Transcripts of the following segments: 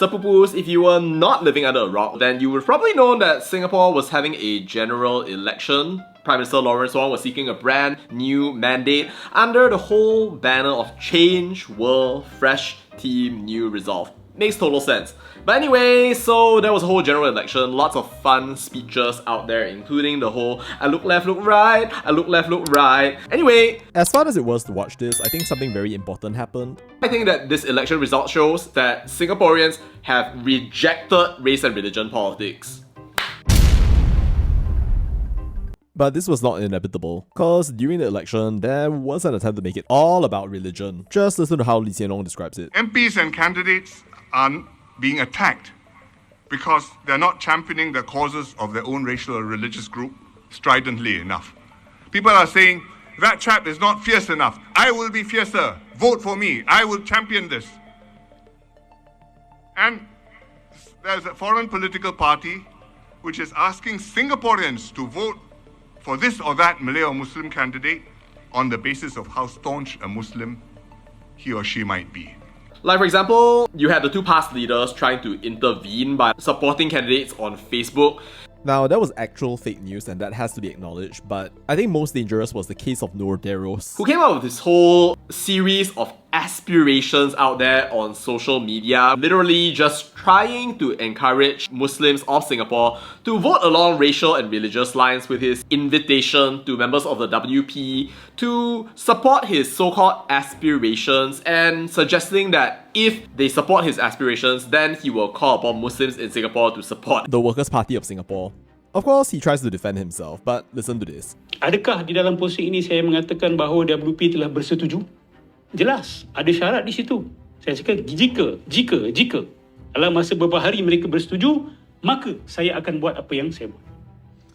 Sepupus, if you were not living under a rock, then you would probably know that Singapore was having a general election. Prime Minister Lawrence Wong was seeking a brand new mandate under the whole banner of change, world, fresh team, new resolve. Makes total sense. But anyway, so there was a whole general election, lots of fun speeches out there, including the whole I look left, look right, I look left, look right. Anyway, as fun as it was to watch this, I think something very important happened. I think that this election result shows that Singaporeans have rejected race and religion politics. But this was not inevitable, because during the election, there was an attempt to make it all about religion. Just listen to how Lee Hsien Loong describes it. MPs and candidates are being attacked because they're not championing the causes of their own racial or religious group stridently enough. People are saying, that chap is not fierce enough. I will be fiercer. Vote for me. I will champion this. And there's a foreign political party which is asking Singaporeans to vote for this or that Malay or Muslim candidate on the basis of how staunch a Muslim he or she might be. Like for example, you had the two past leaders trying to intervene by supporting candidates on Facebook. Now, that was actual fake news and that has to be acknowledged, but I think most dangerous was the case of Noor Deros, who came out with this whole series of aspirations out there on social media, literally just trying to encourage Muslims of Singapore to vote along racial and religious lines with his invitation to members of the WP to support his so-called aspirations and suggesting that if they support his aspirations, then he will call upon Muslims in Singapore to support the Workers' Party of Singapore. Of course, he tries to defend himself, but listen to this. Adakah di dalam posting ini saya mengatakan bahawa WP telah bersetuju? Jelas, ada syarat di situ. Saya cakap jika dalam masa beberapa hari mereka bersetuju, maka saya akan buat apa yang saya buat.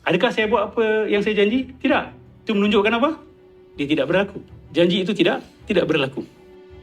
Adakah saya buat apa yang saya janji? Tidak. Itu menunjukkan apa? Dia tidak berlaku. Janji itu tidak berlaku.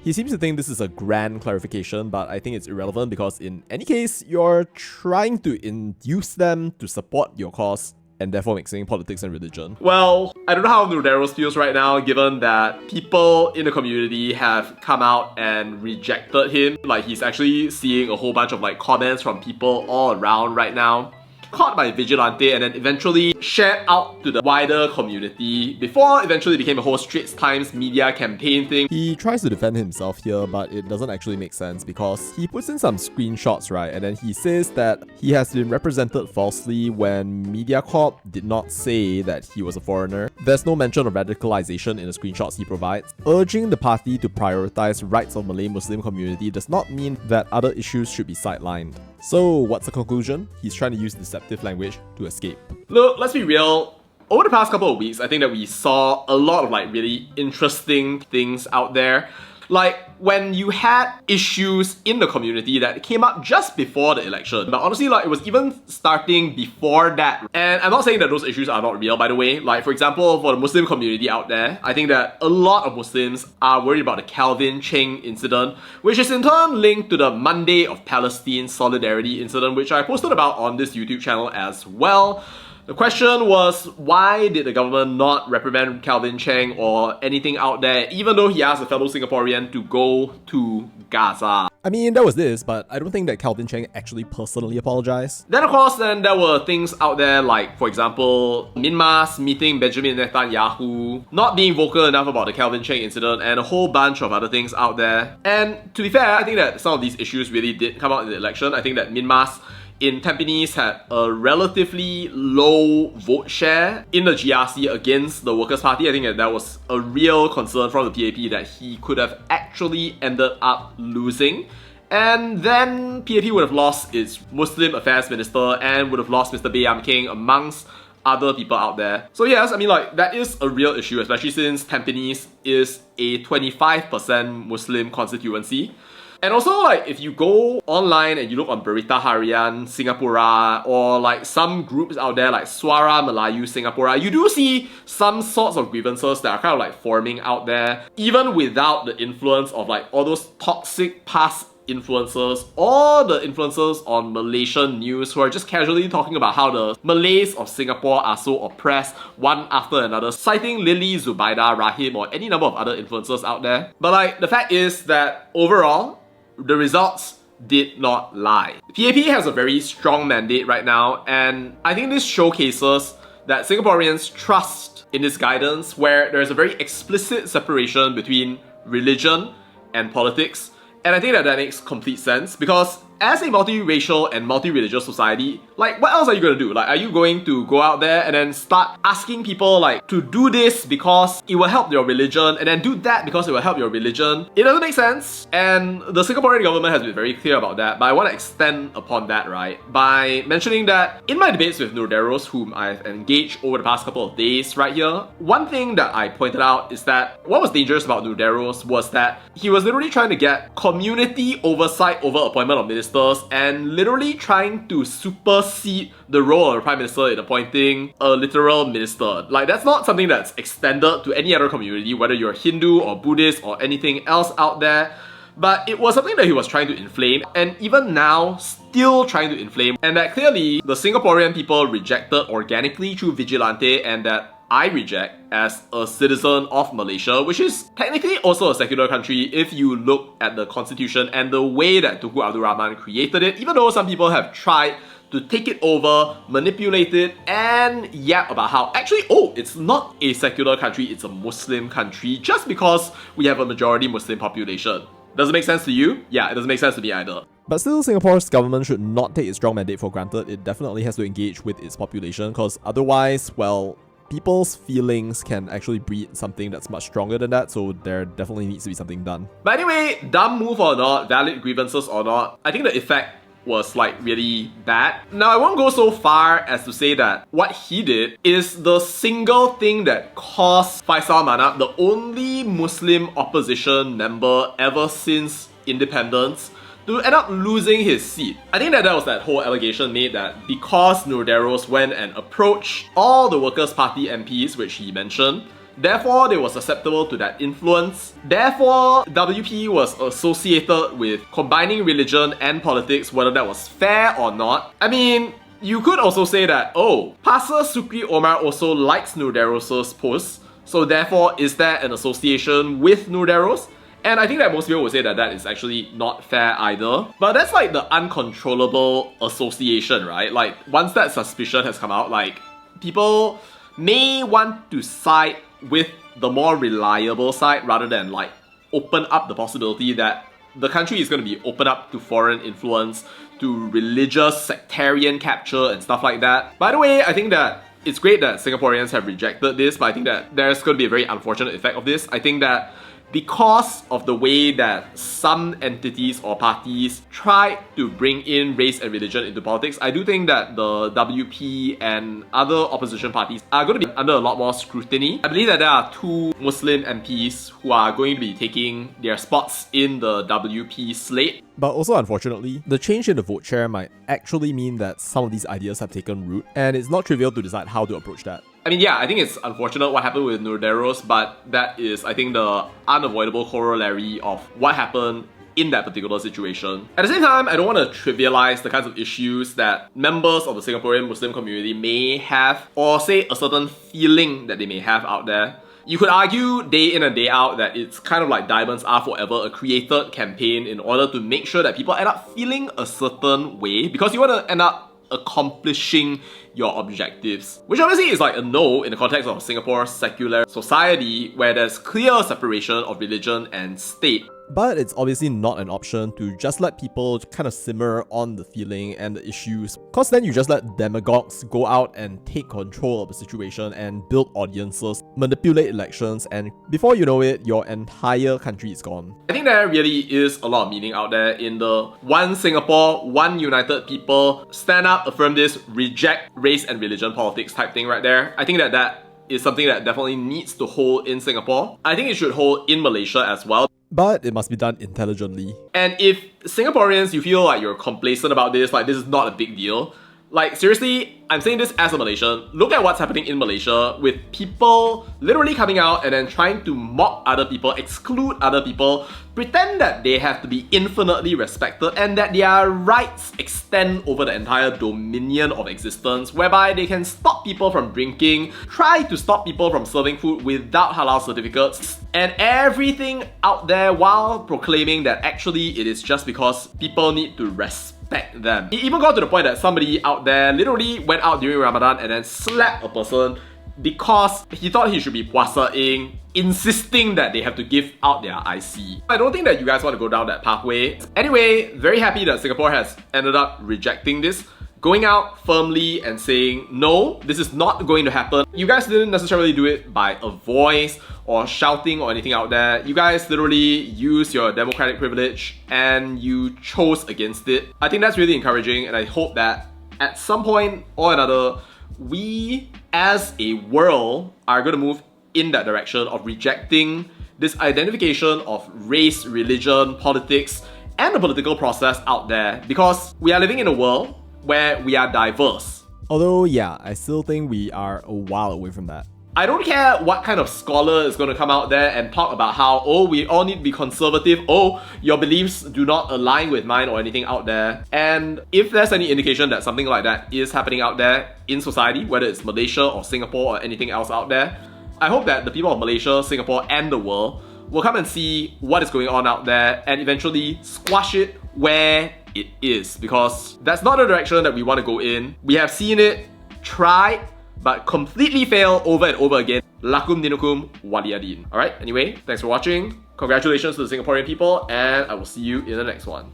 He seems to think this is a grand clarification, but I think it's irrelevant because in any case, you're trying to induce them to support your cause and therefore mixing politics and religion. Well, I don't know how Noor Deros feels right now, given that people in the community have come out and rejected him. Like, he's actually seeing a whole bunch of comments from people all around right now. Caught by Vigilante and then eventually shared out to the wider community before eventually became a whole Straits Times media campaign thing. He tries to defend himself here, but it doesn't actually make sense because he puts in some screenshots, right? And then he says that he has been represented falsely when MediaCorp did not say that he was a foreigner. There's no mention of radicalization in the screenshots he provides. Urging the party to prioritize rights of Malay-Muslim community does not mean that other issues should be sidelined. So what's the conclusion? He's trying to use deceptive language to escape. Look, let's be real. Over the past couple of weeks, I think that we saw a lot of really interesting things out there. Like when you had issues in the community that came up just before the election. But honestly, it was even starting before that. And I'm not saying that those issues are not real, by the way. Like, for example, for the Muslim community out there, I think that a lot of Muslims are worried about the Calvin Cheng incident, which is in turn linked to the Monday of Palestine Solidarity incident, which I posted about on this YouTube channel as well. The question was, why did the government not reprimand Calvin Cheng or anything out there, even though he asked a fellow Singaporean to go to Gaza? I mean, there was this, but I don't think that Calvin Cheng actually personally apologized. Then of course, there were things out there like, for example, Myanmar's meeting Benjamin Netanyahu, not being vocal enough about the Calvin Cheng incident, and a whole bunch of other things out there. And to be fair, I think that some of these issues really did come out in the election. I think that Myanmar's in Tampines had a relatively low vote share in the GRC against the Workers' Party. I think that was a real concern from the PAP that he could have actually ended up losing. And then PAP would have lost its Muslim Affairs Minister and would have lost Mr. Baey Yam Keng amongst other people out there. So yes, I mean that is a real issue, especially since Tampines is a 25% Muslim constituency. And also, if you go online and you look on Berita Harian Singapura or some groups out there like Suara Melayu Singapura, you do see some sorts of grievances that are kind of forming out there, even without the influence of all those toxic past influencers or the influencers on Malaysian news who are just casually talking about how the Malays of Singapore are so oppressed one after another, citing Lily, Zubaida, Rahim or any number of other influencers out there. But the fact is that overall, the results did not lie. PAP has a very strong mandate right now, and I think this showcases that Singaporeans trust in this guidance where there's a very explicit separation between religion and politics. And I think that makes complete sense because as a multiracial and multi-religious society, like, what else are you going to do? Like, are you going to go out there and then start asking people, like, to do this because it will help your religion and then do that because it will help your religion? It doesn't make sense. And the Singaporean government has been very clear about that, but I want to extend upon that, right? By mentioning that in my debates with Noor Deros, whom I've engaged over the past couple of days right here, one thing that I pointed out is that what was dangerous about Noor Deros was that he was literally trying to get community oversight over appointment of ministers and literally trying to supersede the role of the Prime Minister in appointing a literal minister. Like, that's not something that's extended to any other community, whether you're Hindu or Buddhist or anything else out there. But it was something that he was trying to inflame, and even now, still trying to inflame, and that clearly the Singaporean people rejected organically through Vigilante, and that I reject as a citizen of Malaysia, which is technically also a secular country if you look at the constitution and the way that Tunku Abdul Rahman created it, even though some people have tried to take it over, manipulate it, and yap about how actually, oh, it's not a secular country, it's a Muslim country, just because we have a majority Muslim population. Does it make sense to you? Yeah, it doesn't make sense to me either. But still, Singapore's government should not take its strong mandate for granted. It definitely has to engage with its population, because otherwise, well, people's feelings can actually breed something that's much stronger than that, so there definitely needs to be something done. But anyway, dumb move or not, valid grievances or not, I think the effect was like really bad. Now, I won't go so far as to say that what he did is the single thing that caused Faisal Manap, the only Muslim opposition member ever since independence, to end up losing his seat. I think that was that whole allegation made that because Noor Deros went and approached all the Workers' Party MPs, which he mentioned, therefore they were susceptible to that influence. Therefore, WP was associated with combining religion and politics, whether that was fair or not. I mean, you could also say that, oh, Pastor Sukri Omar also likes Noor Deros' posts, so therefore is there an association with Noor Deros? And I think that most people would say that that is actually not fair either. But that's like the uncontrollable association, right? Like, once that suspicion has come out, like, people may want to side with the more reliable side rather than like open up the possibility that the country is going to be open up to foreign influence, to religious sectarian capture and stuff like that. By the way, I think that it's great that Singaporeans have rejected this, but I think that there's going to be a very unfortunate effect of this. I think that because of the way that some entities or parties try to bring in race and religion into politics, I do think that the WP and other opposition parties are going to be under a lot more scrutiny. I believe that there are two Muslim MPs who are going to be taking their spots in the WP slate. But also, unfortunately, the change in the vote share might actually mean that some of these ideas have taken root, and it's not trivial to decide how to approach that. I mean, yeah, I think it's unfortunate what happened with Noor Deros, but that is, I think, the unavoidable corollary of what happened in that particular situation. At the same time, I don't want to trivialize the kinds of issues that members of the Singaporean Muslim community may have, or say a certain feeling that they may have out there. You could argue day in and day out that it's kind of like Diamonds Are Forever, a created campaign in order to make sure that people end up feeling a certain way because you want to end up accomplishing your objectives. Which obviously is like a no in the context of Singapore's secular society where there's clear separation of religion and state. But it's obviously not an option to just let people kind of simmer on the feeling and the issues, cause then you just let demagogues go out and take control of the situation and build audiences, manipulate elections, and before you know it, your entire country is gone. I think there really is a lot of meaning out there in the one Singapore, one united people, stand up, affirm this, reject race and religion politics type thing right there. I think that is something that definitely needs to hold in Singapore. I think it should hold in Malaysia as well. But it must be done intelligently. And if Singaporeans, you feel like you're complacent about this, like this is not a big deal, Like, seriously, I'm saying this as a Malaysian. Look at what's happening in Malaysia with people literally coming out and then trying to mock other people, exclude other people, pretend that they have to be infinitely respected and that their rights extend over the entire dominion of existence, whereby they can stop people from drinking, try to stop people from serving food without halal certificates, and everything out there while proclaiming that actually it is just because people need to respect them. It even got to the point that somebody out there literally went out during Ramadan and then slapped a person because he thought he should be puasaing, insisting that they have to give out their IC. I don't think that you guys want to go down that pathway. Anyway, very happy that Singapore has ended up rejecting this, going out firmly and saying, no, this is not going to happen. You guys didn't necessarily do it by a voice or shouting or anything out there. You guys literally use your democratic privilege and you chose against it. I think that's really encouraging, and I hope that at some point or another, we as a world are going to move in that direction of rejecting this identification of race, religion, politics, and the political process out there, because we are living in a world where we are diverse. Although, yeah, I still think we are a while away from that. I don't care what kind of scholar is going to come out there and talk about how, oh, we all need to be conservative, oh, your beliefs do not align with mine or anything out there. And if there's any indication that something like that is happening out there in society, whether it's Malaysia or Singapore or anything else out there, I hope that the people of Malaysia, Singapore, and the world will come and see what is going on out there and eventually squash it where it is, because that's not the direction that we want to go in. We have seen it, tried, but completely fail over and over again. Lakum dinukum waliyadin. Alright, anyway, thanks for watching. Congratulations to the Singaporean people, and I will see you in the next one.